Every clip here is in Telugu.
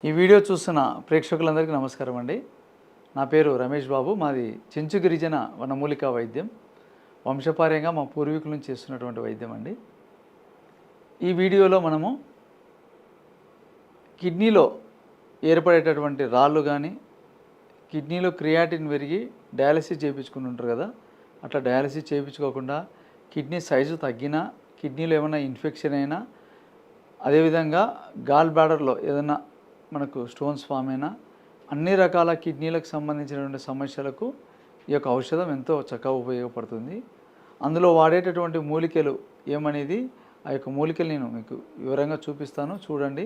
ఈ వీడియో చూస్తున్న ప్రేక్షకులందరికీ నమస్కారం అండి. నా పేరు రమేష్ బాబు. మాది చెంచు గిరిజన వనమూలికా వైద్యం. వంశపార్యంగా మా పూర్వీకుల నుంచి చేస్తున్నటువంటి వైద్యం అండి. ఈ వీడియోలో మనము కిడ్నీలో ఏర్పడేటటువంటి రాళ్ళు కానీ, కిడ్నీలో క్రియాటిన్ పెరిగి డయాలసిస్ చేయించుకుని ఉంటారు కదా, అట్లా డయాలసిస్ చేయించుకోకుండా కిడ్నీ సైజు తగ్గినా, కిడ్నీలో ఏమైనా ఇన్ఫెక్షన్ అయినా, అదేవిధంగా గాల్ బ్లాడర్లో ఏదైనా మనకు స్టోన్స్ ఫామ్ అయినా, అన్ని రకాల కిడ్నీలకు సంబంధించినటువంటి సమస్యలకు ఈ యొక్క ఔషధం ఎంతో చక్కగా ఉపయోగపడుతుంది. అందులో వాడేటటువంటి మూలికలు ఏమనేది ఆ యొక్క మూలికలు నేను మీకు వివరంగా చూపిస్తాను. చూడండి,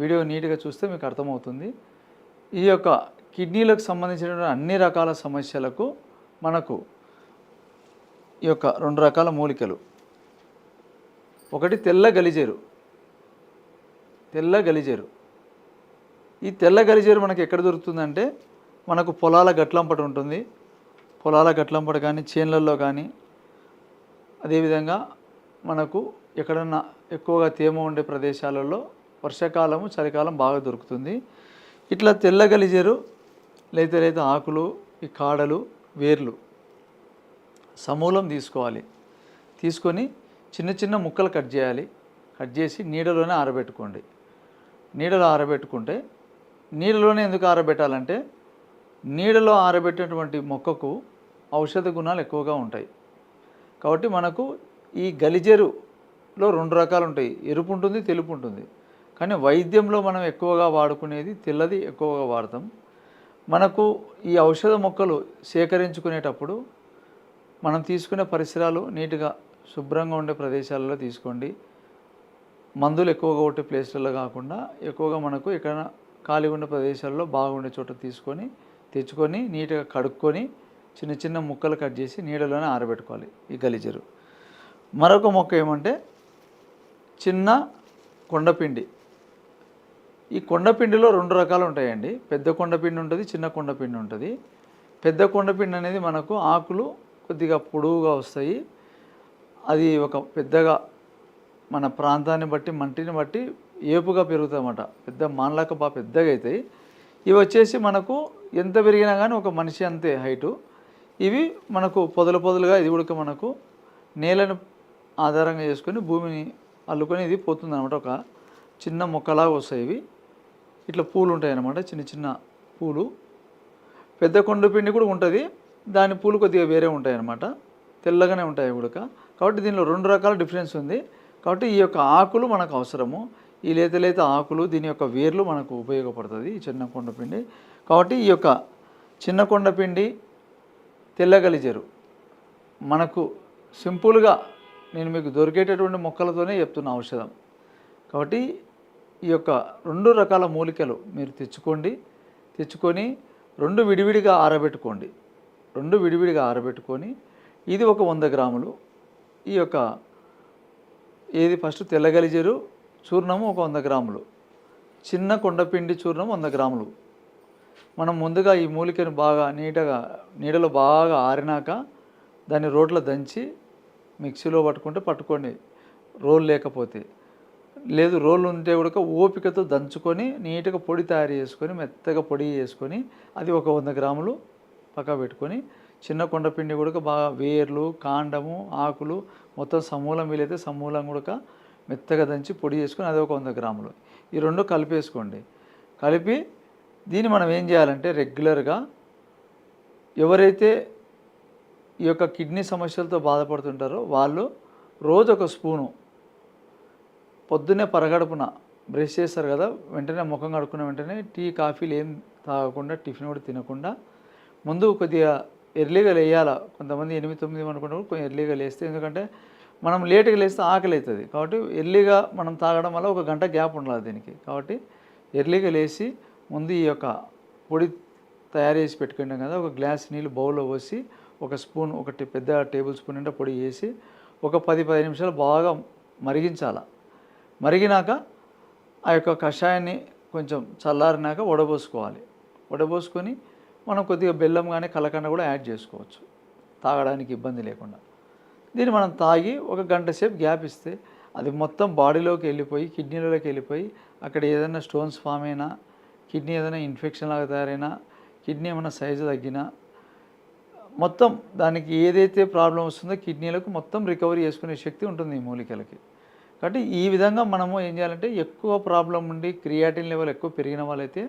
వీడియో నీట్గా చూస్తే మీకు అర్థమవుతుంది. ఈ యొక్క కిడ్నీలకు సంబంధించినటువంటి అన్ని రకాల సమస్యలకు మనకు ఈ యొక్క 2 రకాల మూలికలు. ఒకటి తెల్ల గలిజేరు. ఈ తెల్ల గలిజేరు మనకి ఎక్కడ దొరుకుతుందంటే, మనకు పొలాల గట్లంపట ఉంటుంది. పొలాల గట్లంపట కానీ, చేన్లల్లో కానీ, అదేవిధంగా మనకు ఎక్కడన్నా ఎక్కువగా తేమ ఉండే ప్రదేశాలలో వర్షాకాలము, చలికాలం బాగా దొరుకుతుంది. ఇట్లా తెల్ల గలిజేరు లేదా ఆకులు, ఈ కాడలు, వేర్లు సమూలం తీసుకోవాలి. తీసుకొని చిన్న చిన్న ముక్కలు కట్ చేయాలి. కట్ చేసి నీడలోనే ఆరబెట్టుకోండి. నీడలో ఆరబెట్టుకుంటే, నీడలోనే ఎందుకు ఆరబెట్టాలంటే, నీడలో ఆరబెట్టినటువంటి మొక్కకు ఔషధ గుణాలు ఎక్కువగా ఉంటాయి. కాబట్టి మనకు ఈ గలిజేరులో 2 రకాలు ఉంటాయి. ఎరుపు ఉంటుంది, తెలుపు ఉంటుంది. కానీ వైద్యంలో మనం ఎక్కువగా వాడుకునేది తెల్లది ఎక్కువగా వాడతాం. మనకు ఈ ఔషధ మొక్కలు సేకరించుకునేటప్పుడు మనం తీసుకునే పరిసరాలు నీట్గా శుభ్రంగా ఉండే ప్రదేశాలలో తీసుకోండి. మందులు ఎక్కువగా కొట్టే ప్లేస్లలో కాకుండా, ఎక్కువగా మనకు ఎక్కడైనా ఖాళీ ఉండే ప్రదేశాల్లో బాగుండే చోట తెచ్చుకొని నీట్గా కడుక్కొని చిన్న చిన్న ముక్కలు కట్ చేసి నీడలోనే ఆరబెట్టుకోవాలి ఈ గలిజేరు. మరొక మొక్క ఏమంటే చిన్న కొండపిండి. ఈ కొండపిండిలో 2 రకాలు ఉంటాయండి. పెద్ద కొండపిండి ఉంటుంది, చిన్న కొండపిండి ఉంటుంది. పెద్ద కొండపిండి అనేది మనకు ఆకులు కొద్దిగా పొడవుగా వస్తాయి. అది ఒక పెద్దగా మన ప్రాంతాన్ని బట్టి, మంటిని బట్టి ఏపుగా పెరుగుతాయన్నమాట. పెద్ద మానలాక బాగా పెద్దగా అవుతాయి. ఇవి వచ్చేసి మనకు ఎంత పెరిగినా కానీ ఒక మనిషి అంతే హైటు. ఇవి మనకు పొదలుగా, ఇది కూడా మనకు నేలను ఆధారంగా చేసుకొని భూమిని అల్లుకొని ఇది పోతుంది అనమాట. ఒక చిన్న మొక్కలాగా వస్తాయి. ఇవి ఇట్లా పూలు ఉంటాయి అన్నమాట, చిన్న చిన్న పూలు. పెద్ద కొండపిండి కూడా ఉంటుంది, దాని పూలు కొద్దిగా వేరే ఉంటాయి అన్నమాట, తెల్లగానే ఉంటాయి కూడా. కాబట్టి దీనిలో 2 రకాల డిఫరెన్స్ ఉంది. కాబట్టి ఈ యొక్క ఆకులు మనకు అవసరము. ఈ లేత ఆకులు, దీని యొక్క వేర్లు మనకు ఉపయోగపడుతుంది ఈ చిన్న కొండపిండి. కాబట్టి ఈ యొక్క చిన్న కొండపిండి, తెల్ల గలిజేరు మనకు సింపుల్గా నేను మీకు దొరికేటటువంటి మొక్కలతోనే చెప్తున్న ఔషధం. కాబట్టి ఈ యొక్క 2 రకాల మూలికలు మీరు తెచ్చుకొని 2 విడివిడిగా ఆరబెట్టుకోండి. 2 విడివిడిగా ఆరబెట్టుకొని, ఇది ఒక 100 గ్రాములు. ఈ యొక్క ఏది ఫస్ట్ తెల్ల గలిజేరు చూర్ణము ఒక 100 గ్రాములు, చిన్న కొండపిండి చూర్ణం 100 గ్రాములు. మనం ముందుగా ఈ మూలికను బాగా నీడలో బాగా ఆరినాక దాన్ని రోట్లో దంచి మిక్సీలో పట్టుకోండి. రోల్ లేకపోతే లేదు, రోల్ ఉంటే కూడా ఓపికతో దంచుకొని నీట్గా పొడి తయారు చేసుకొని, మెత్తగా పొడి చేసుకొని, అది ఒక 100 గ్రాములు పక్క పెట్టుకొని, చిన్న కొండపిండి కూడా బాగా వేర్లు, కాండము, ఆకులు మొత్తం సమూలం, వీలైతే సమూలం కూడా మెత్తగా దంచి పొడి చేసుకొని అది ఒక 100 గ్రాములు. ఈ 2 కలిపేసుకోండి. కలిపి దీన్ని మనం ఏం చేయాలంటే, రెగ్యులర్గా ఎవరైతే ఈ యొక్క కిడ్నీ సమస్యలతో బాధపడుతుంటారో వాళ్ళు రోజు ఒక స్పూను పొద్దున్నే పరగడుపున బ్రష్ చేస్తారు కదా, వెంటనే ముఖం కడుక్కున్న వెంటనే టీ, కాఫీలు ఏం తాగకుండా, టిఫిన్ కూడా తినకుండా ముందు కొద్దిగా ఎర్లీగా లేయాలి. కొంతమంది 8-9 అనుకుంటారు, కొంచెం ఎర్లీగా లేస్తే, ఎందుకంటే మనం లేటుగా లేస్తే ఆకలి అవుతుంది. కాబట్టి ఎర్లీగా మనం తాగడం వల్ల 1 గంట గ్యాప్ ఉండాలి దీనికి. కాబట్టి ఎర్లీగా లేచి ముందు ఈ యొక్క పొడి తయారు చేసి పెట్టుకుంటాం కదా, ఒక గ్లాస్ నీళ్ళు బౌల్లో పోసి ఒక స్పూన్, ఒకటి పెద్ద టేబుల్ స్పూన్ నిండా పొడి వేసి ఒక 10-15 నిమిషాలు బాగా మరిగించాలి. మరిగినాక ఆ యొక్క కషాయాన్ని కొంచెం చల్లారినాక వడబోసుకొని మనం కొద్దిగా బెల్లం కానీ కలకండ కూడా యాడ్ చేసుకోవచ్చు, తాగడానికి ఇబ్బంది లేకుండా. దీన్ని మనం తాగి 1 గంట సేపు గ్యాప్ ఇస్తే అది మొత్తం బాడీలోకి వెళ్ళిపోయి, కిడ్నీలోకి వెళ్ళిపోయి, అక్కడ ఏదైనా స్టోన్స్ ఫామ్ అయినా, కిడ్నీ ఏదైనా ఇన్ఫెక్షన్ లాగా తయారైనా, కిడ్నీ ఏమైనా సైజు తగ్గినా, మొత్తం దానికి ఏదైతే ప్రాబ్లం వస్తుందో కిడ్నీలకు మొత్తం రికవరీ చేసుకునే శక్తి ఉంటుంది ఈ మూలికలకి. కాబట్టి ఈ విధంగా మనము ఏం చేయాలంటే, ఎక్కువ ప్రాబ్లం ఉండి క్రియాటిన్ లెవెల్ ఎక్కువ పెరిగిన వాళ్ళైతే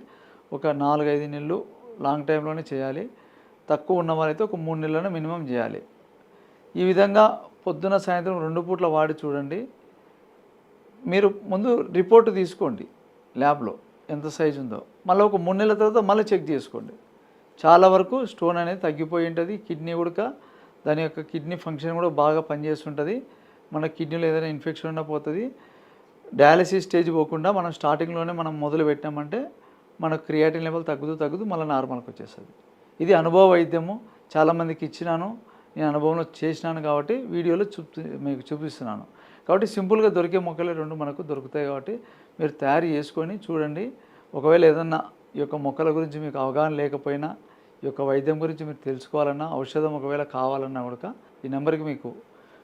ఒక 4-5 నెలలు లాంగ్ టైంలోనే చేయాలి. తక్కువ ఉన్న వాళ్ళైతే ఒక 3 నెలలను మినిమం చేయాలి. ఈ విధంగా పొద్దున సాయంత్రం 2 పూట్ల వాడి చూడండి. మీరు ముందు రిపోర్ట్ తీసుకోండి ల్యాబ్లో ఎంత సైజు ఉందో. మళ్ళీ ఒక 3 నెలల తర్వాత మళ్ళీ చెక్ చేసుకోండి. చాలా వరకు స్టోన్ అనేది తగ్గిపోయి ఉంటుంది. కిడ్నీ కూడా దాని యొక్క కిడ్నీ ఫంక్షన్ కూడా బాగా పనిచేస్తుంటుంది. మన కిడ్నీలో ఏదైనా ఇన్ఫెక్షన్ ఉన్నా పోతుంది. డయాలసిస్ స్టేజ్ పోకుండా మనం స్టార్టింగ్లోనే మనం మొదలు పెట్టామంటే మన క్రియాటిన్ లెవెల్ తగ్గుతూ మళ్ళీ నార్మల్కి వచ్చేస్తుంది. ఇది అనుభవ వైద్యము. చాలామందికి ఇచ్చినాను, నేను అనుభవంలో చేసినాను కాబట్టి వీడియోలో మీకు చూపిస్తున్నాను. కాబట్టి సింపుల్గా దొరికే మొక్కలే 2 మనకు దొరుకుతాయి కాబట్టి మీరు తయారు చేసుకొని చూడండి. ఒకవేళ ఏదన్నా ఈ యొక్క మొక్కల గురించి మీకు అవగాహన లేకపోయినా, ఈ యొక్క వైద్యం గురించి మీరు తెలుసుకోవాలన్నా, ఔషధం ఒకవేళ కావాలన్నా కూడా ఈ నెంబర్కి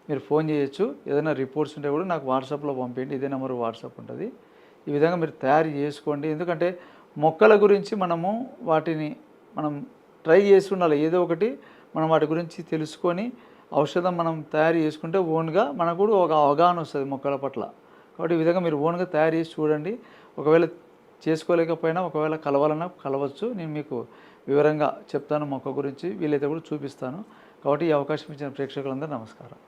మీరు ఫోన్ చేయొచ్చు. ఏదైనా రిపోర్ట్స్ ఉంటే కూడా నాకు వాట్సాప్లో పంపించండి. ఇదే నెంబర్ వాట్సాప్ ఉంటుంది. ఈ విధంగా మీరు తయారు చేసుకోండి. ఎందుకంటే మొక్కల గురించి వాటిని మనం ట్రై చేసి ఉండాలి. ఏదో ఒకటి మనం వాటి గురించి తెలుసుకొని ఔషధం మనం తయారు చేసుకుంటే ఓన్గా మనకు కూడా ఒక అవగాహన వస్తుంది మొక్కల పట్ల. కాబట్టి ఈ విధంగా మీరు ఓన్గా తయారు చేసి చూడండి. ఒకవేళ చేసుకోలేకపోయినా, ఒకవేళ కలవాలన్నా కలవచ్చు. నేను మీకు వివరంగా చెప్తాను మొక్క గురించి, వీలైతే కూడా చూపిస్తాను. కాబట్టి ఈ అవకాశం ఇచ్చిన ప్రేక్షకులందరూ నమస్కారం.